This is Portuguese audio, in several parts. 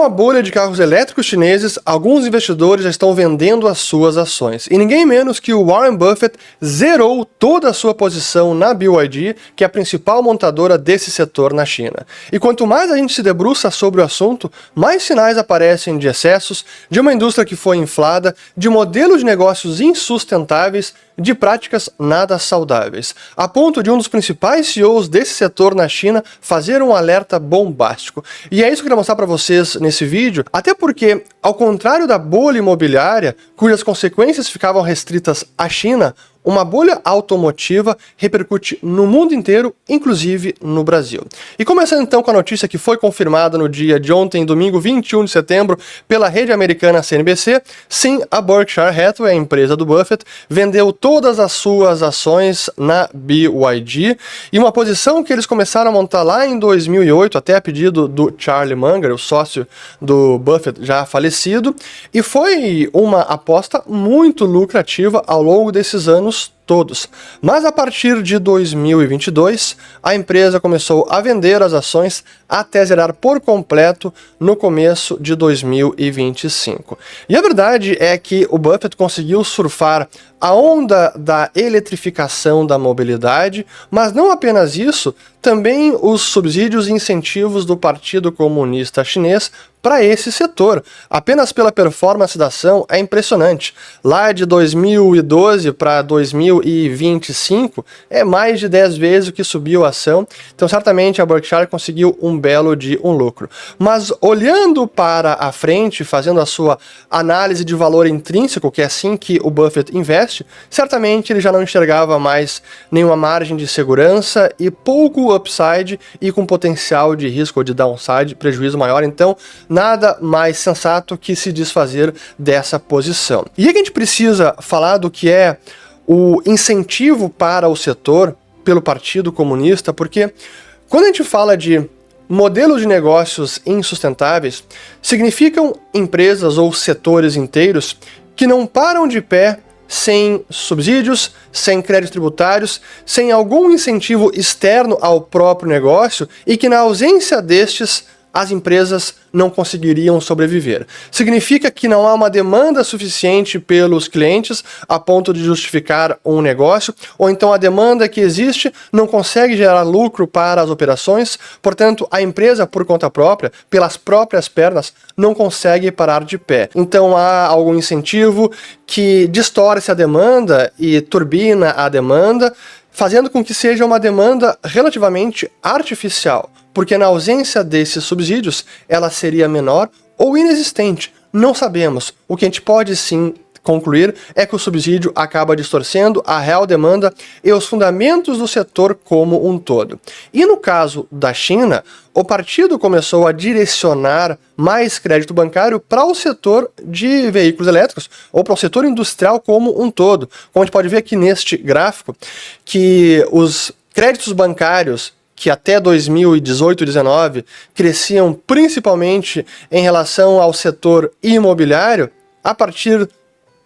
uma bolha de carros elétricos chineses, alguns investidores já estão vendendo as suas ações. E ninguém menos que o Warren Buffett zerou toda a sua posição na BYD, que é a principal montadora desse setor na China. E quanto mais a gente se debruça sobre o assunto, mais sinais aparecem de excessos, de uma indústria que foi inflada, de modelos de negócios insustentáveis, de práticas nada saudáveis, a ponto de um dos principais CEOs desse setor na China fazer um alerta bombástico. E é isso que eu quero mostrar para vocês nesse vídeo, até porque, ao contrário da bolha imobiliária, cujas consequências ficavam restritas à China, uma bolha automotiva repercute no mundo inteiro, inclusive no Brasil. E começando então com a notícia que foi confirmada no dia de ontem, domingo 21 de setembro, pela rede americana CNBC, sim, a Berkshire Hathaway, a empresa do Buffett, vendeu todas as suas ações na BYD, e uma posição que eles começaram a montar lá em 2008, até a pedido do Charlie Munger, o sócio do Buffett já falecido, e foi uma aposta muito lucrativa ao longo desses anos todos. Mas a partir de 2022, a empresa começou a vender as ações até zerar por completo no começo de 2025. E a verdade é que o Buffett conseguiu surfar a onda da eletrificação da mobilidade, mas não apenas isso, também os subsídios e incentivos do Partido Comunista Chinês para esse setor. Apenas pela performance da ação é impressionante. Lá de 2012 para 2025 é mais de 10 vezes o que subiu a ação, então certamente a Berkshire conseguiu um belo de um lucro. Mas olhando para a frente, fazendo a sua análise de valor intrínseco, que é assim que o Buffett investe, certamente ele já não enxergava mais nenhuma margem de segurança e pouco upside e com potencial de risco ou de downside, prejuízo maior, então nada mais sensato que se desfazer dessa posição. E aí que a gente precisa falar do que é o incentivo para o setor pelo Partido Comunista, porque quando a gente fala de modelos de negócios insustentáveis, significam empresas ou setores inteiros que não param de pé sem subsídios, sem créditos tributários, sem algum incentivo externo ao próprio negócio e que na ausência destes, as empresas não conseguiriam sobreviver. Significa que não há uma demanda suficiente pelos clientes a ponto de justificar um negócio, ou então a demanda que existe não consegue gerar lucro para as operações, portanto a empresa por conta própria, pelas próprias pernas, não consegue parar de pé. Então há algum incentivo que distorce a demanda e turbina a demanda, fazendo com que seja uma demanda relativamente artificial, porque na ausência desses subsídios, ela seria menor ou inexistente. Não sabemos. O que a gente pode sim concluir é que o subsídio acaba distorcendo a real demanda e os fundamentos do setor como um todo. E no caso da China, o partido começou a direcionar mais crédito bancário para o setor de veículos elétricos, ou para o setor industrial como um todo. Como a gente pode ver aqui neste gráfico, que os créditos bancários que até 2018 e 2019 cresciam principalmente em relação ao setor imobiliário, a partir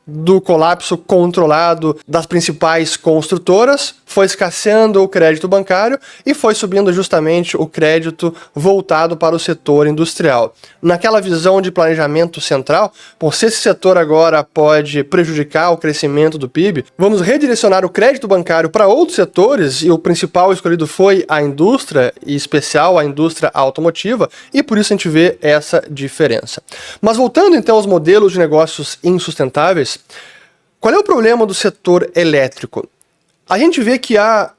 do colapso controlado das principais construtoras, foi escasseando o crédito bancário e foi subindo justamente o crédito voltado para o setor industrial. Naquela visão de planejamento central, bom, se esse setor agora pode prejudicar o crescimento do PIB, vamos redirecionar o crédito bancário para outros setores, e o principal escolhido foi a indústria, em especial a indústria automotiva, e por isso a gente vê essa diferença. Mas voltando então aos modelos de negócios insustentáveis, qual é o problema do setor elétrico? A gente vê que há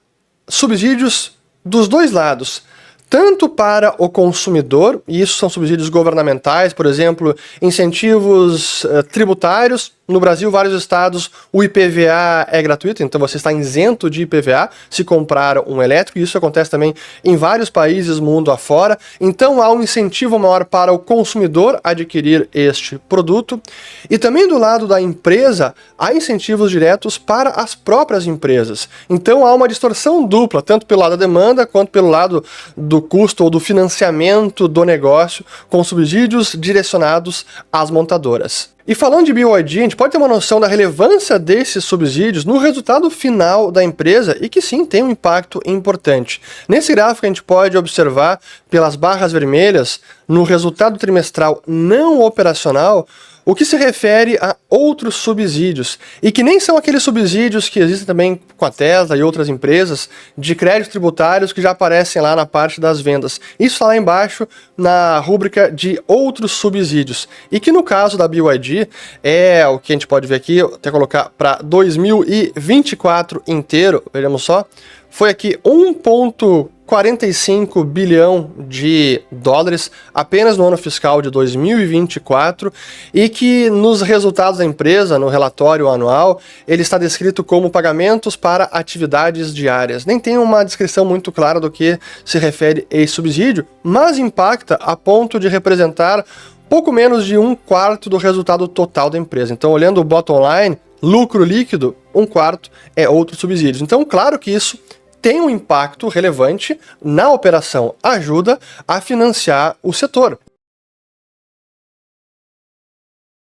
subsídios dos dois lados, tanto para o consumidor, e isso são subsídios governamentais, por exemplo, incentivos tributários. No Brasil, vários estados, o IPVA é gratuito, então você está isento de IPVA se comprar um elétrico, e isso acontece também em vários países mundo afora. Então há um incentivo maior para o consumidor adquirir este produto. E também do lado da empresa, há incentivos diretos para as próprias empresas. Então há uma distorção dupla, tanto pelo lado da demanda, quanto pelo lado do custo ou do financiamento do negócio, com subsídios direcionados às montadoras. E falando de BYD, a gente pode ter uma noção da relevância desses subsídios no resultado final da empresa e que sim, tem um impacto importante. Nesse gráfico a gente pode observar pelas barras vermelhas no resultado trimestral não operacional, o que se refere a outros subsídios, e que nem são aqueles subsídios que existem também com a Tesla e outras empresas, de créditos tributários que já aparecem lá na parte das vendas. Isso está lá embaixo na rúbrica de outros subsídios, e que no caso da BYD, é o que a gente pode ver aqui, até colocar para 2024 inteiro, vejamos só, foi aqui 1,45 bilhão de dólares apenas no ano fiscal de 2024, e que nos resultados da empresa, no relatório anual, ele está descrito como pagamentos para atividades diárias. Nem tem uma descrição muito clara do que se refere esse subsídio, mas impacta a ponto de representar pouco menos de 1/4 do resultado total da empresa. Então, olhando o bottom line, lucro líquido, 1/4 é outros subsídios. Então, claro que isso tem um impacto relevante na operação, ajuda a financiar o setor.